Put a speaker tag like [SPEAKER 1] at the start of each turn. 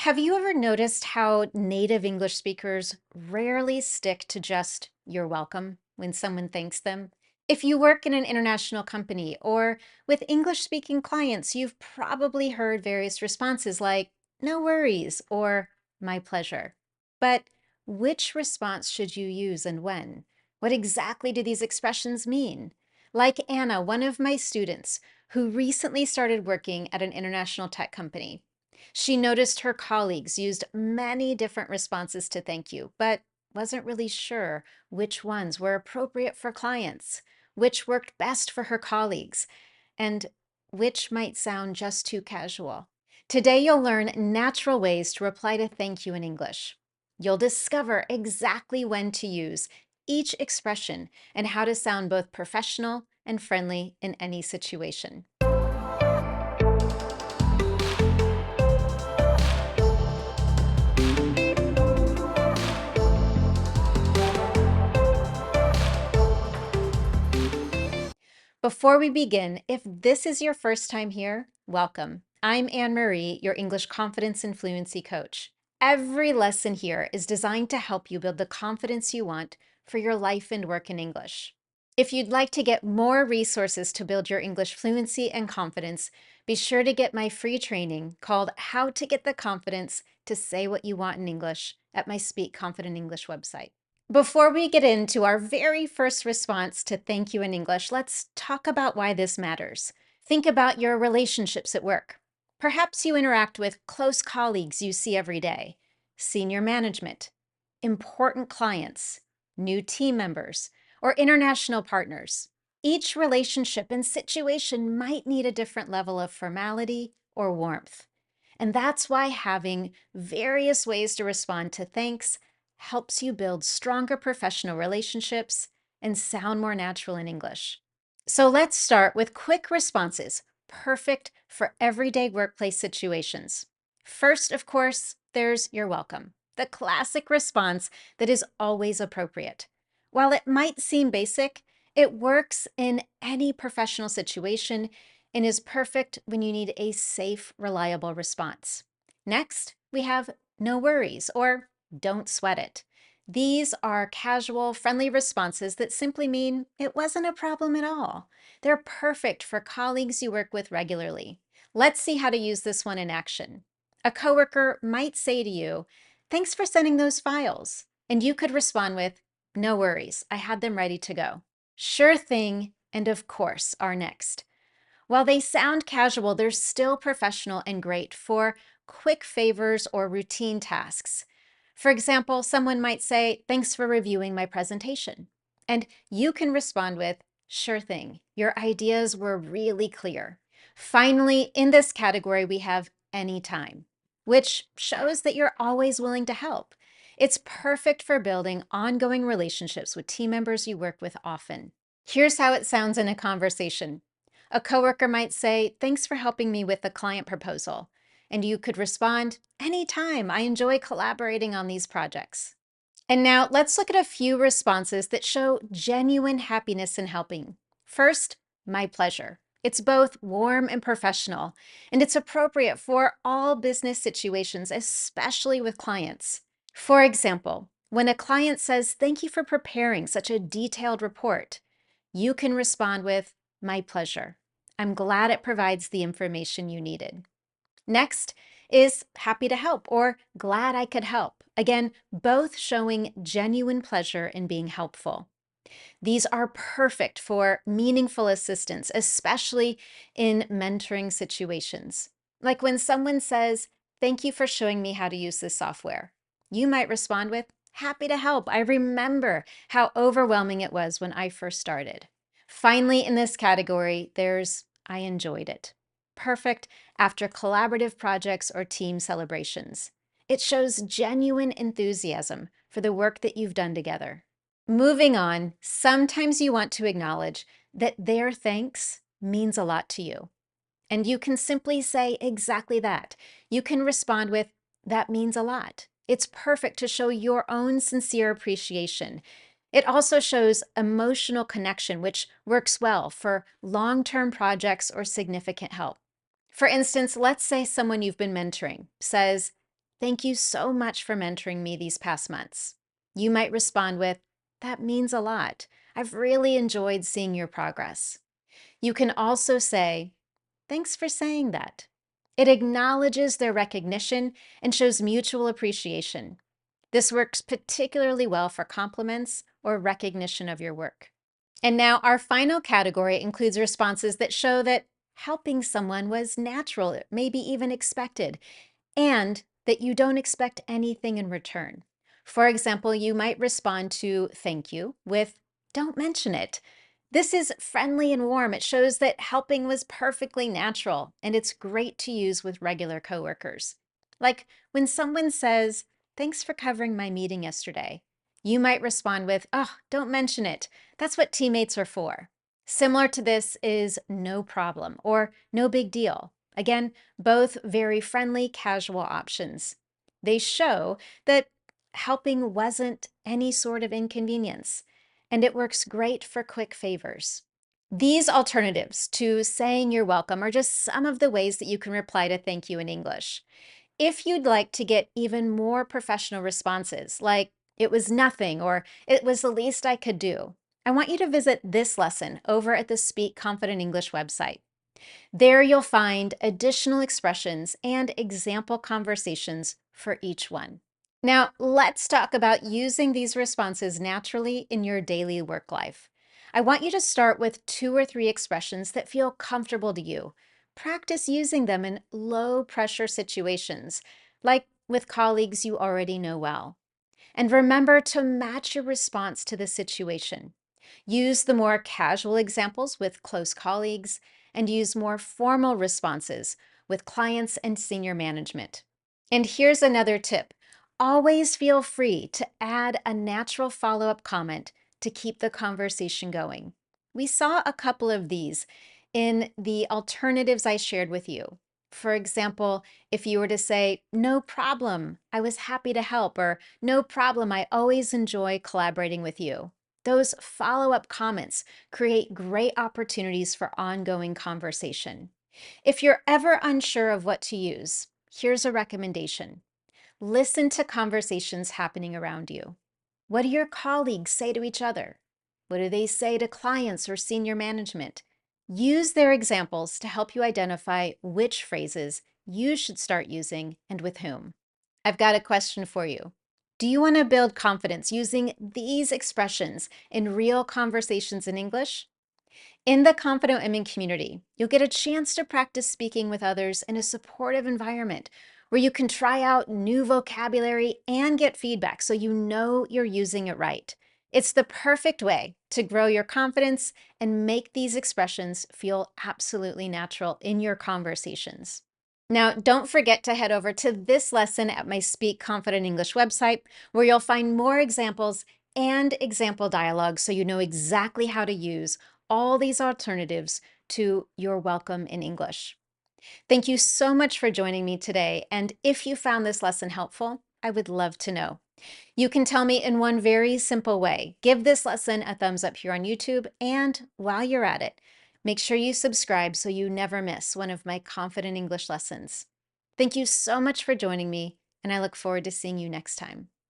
[SPEAKER 1] Have you ever noticed how native English speakers rarely stick to just "you're welcome" when someone thanks them? If you work in an international company or with English speaking clients, you've probably heard various responses like "no worries" or "my pleasure." But which response should you use and when? What exactly do these expressions mean? Like Anna, one of my students who recently started working at an international tech company. She noticed her colleagues used many different responses to thank you, but wasn't really sure which ones were appropriate for clients, which worked best for her colleagues, and which might sound just too casual. Today, you'll learn natural ways to reply to thank you in English. You'll discover exactly when to use each expression and how to sound both professional and friendly in any situation. Before we begin, if this is your first time here, welcome. I'm Anne Marie, your English confidence and fluency coach. Every lesson here is designed to help you build the confidence you want for your life and work in English. If you'd like to get more resources to build your English fluency and confidence, be sure to get my free training called How to Get the Confidence to Say What You Want in English at my Speak Confident English website. Before we get into our very first response to thank you in English, let's talk about why this matters. Think about your relationships at work. Perhaps you interact with close colleagues you see every day, senior management, important clients, new team members, or international partners. Each relationship and situation might need a different level of formality or warmth. And that's why having various ways to respond to thanks helps you build stronger professional relationships and sound more natural in English. So let's start with quick responses, perfect for everyday workplace situations. First, of course, there's "you're welcome," the classic response that is always appropriate. While it might seem basic, it works in any professional situation and is perfect when you need a safe, reliable response. Next, we have "no worries" or "don't sweat it." These are casual, friendly responses that simply mean it wasn't a problem at all. They're perfect for colleagues you work with regularly. Let's see how to use this one in action. A coworker might say to you, "Thanks for sending those files." And you could respond with, "No worries, I had them ready to go." "Sure thing," and "of course" are next. While they sound casual, they're still professional and great for quick favors or routine tasks. For example, someone might say, "Thanks for reviewing my presentation." And you can respond with, "Sure thing. Your ideas were really clear." Finally, in this category, we have "anytime," which shows that you're always willing to help. It's perfect for building ongoing relationships with team members you work with often. Here's how it sounds in a conversation. A coworker might say, "Thanks for helping me with the client proposal." And you could respond, "Anytime, I enjoy collaborating on these projects." And now let's look at a few responses that show genuine happiness in helping. First, "my pleasure." It's both warm and professional, and it's appropriate for all business situations, especially with clients. For example, when a client says, "Thank you for preparing such a detailed report," you can respond with, "My pleasure. I'm glad it provides the information you needed." Next is "happy to help" or "glad I could help." Again, both showing genuine pleasure in being helpful. These are perfect for meaningful assistance, especially in mentoring situations. Like when someone says, "Thank you for showing me how to use this software." You might respond with, "Happy to help. I remember how overwhelming it was when I first started." Finally, in this category, there's "I enjoyed it." Perfect after collaborative projects or team celebrations. It shows genuine enthusiasm for the work that you've done together. Moving on, sometimes you want to acknowledge that their thanks means a lot to you. And you can simply say exactly that. You can respond with, "That means a lot." It's perfect to show your own sincere appreciation. It also shows emotional connection, which works well for long-term projects or significant help. For instance, let's say someone you've been mentoring says, "Thank you so much for mentoring me these past months." You might respond with, "That means a lot. I've really enjoyed seeing your progress." You can also say, "Thanks for saying that." It acknowledges their recognition and shows mutual appreciation. This works particularly well for compliments or recognition of your work. And now our final category includes responses that show that helping someone was natural, maybe even expected, and that you don't expect anything in return. For example, you might respond to "thank you" with "don't mention it." This is friendly and warm. It shows that helping was perfectly natural, and it's great to use with regular coworkers. Like when someone says, "Thanks for covering my meeting yesterday," you might respond with, "Oh, don't mention it. That's what teammates are for." Similar to this is "no problem" or "no big deal." Again, both very friendly, casual options. They show that helping wasn't any sort of inconvenience, and it works great for quick favors. These alternatives to saying you're welcome are just some of the ways that you can reply to thank you in English. If you'd like to get even more professional responses, like "it was nothing" or "it was the least I could do," I want you to visit this lesson over at the Speak Confident English website. There you'll find additional expressions and example conversations for each one. Now, let's talk about using these responses naturally in your daily work life. I want you to start with 2 or 3 expressions that feel comfortable to you. Practice using them in low pressure situations, like with colleagues you already know well. And remember to match your response to the situation. Use the more casual examples with close colleagues, and use more formal responses with clients and senior management. And here's another tip. Always feel free to add a natural follow-up comment to keep the conversation going. We saw a couple of these in the alternatives I shared with you. For example, if you were to say, "No problem, I was happy to help," or "No problem, I always enjoy collaborating with you." Those follow-up comments create great opportunities for ongoing conversation. If you're ever unsure of what to use, here's a recommendation. Listen to conversations happening around you. What do your colleagues say to each other? What do they say to clients or senior management? Use their examples to help you identify which phrases you should start using and with whom. I've got a question for you. Do you want to build confidence using these expressions in real conversations in English? In the Confident Women community, you'll get a chance to practice speaking with others in a supportive environment where you can try out new vocabulary and get feedback so you know you're using it right. It's the perfect way to grow your confidence and make these expressions feel absolutely natural in your conversations. Now, don't forget to head over to this lesson at my Speak Confident English website, where you'll find more examples and example dialogues so you know exactly how to use all these alternatives to your welcome in English. Thank you so much for joining me today. And if you found this lesson helpful, I would love to know. You can tell me in one very simple way. Give this lesson a thumbs up here on YouTube. And while you're at it, make sure you subscribe so you never miss one of my Confident English lessons. Thank you so much for joining me, and I look forward to seeing you next time.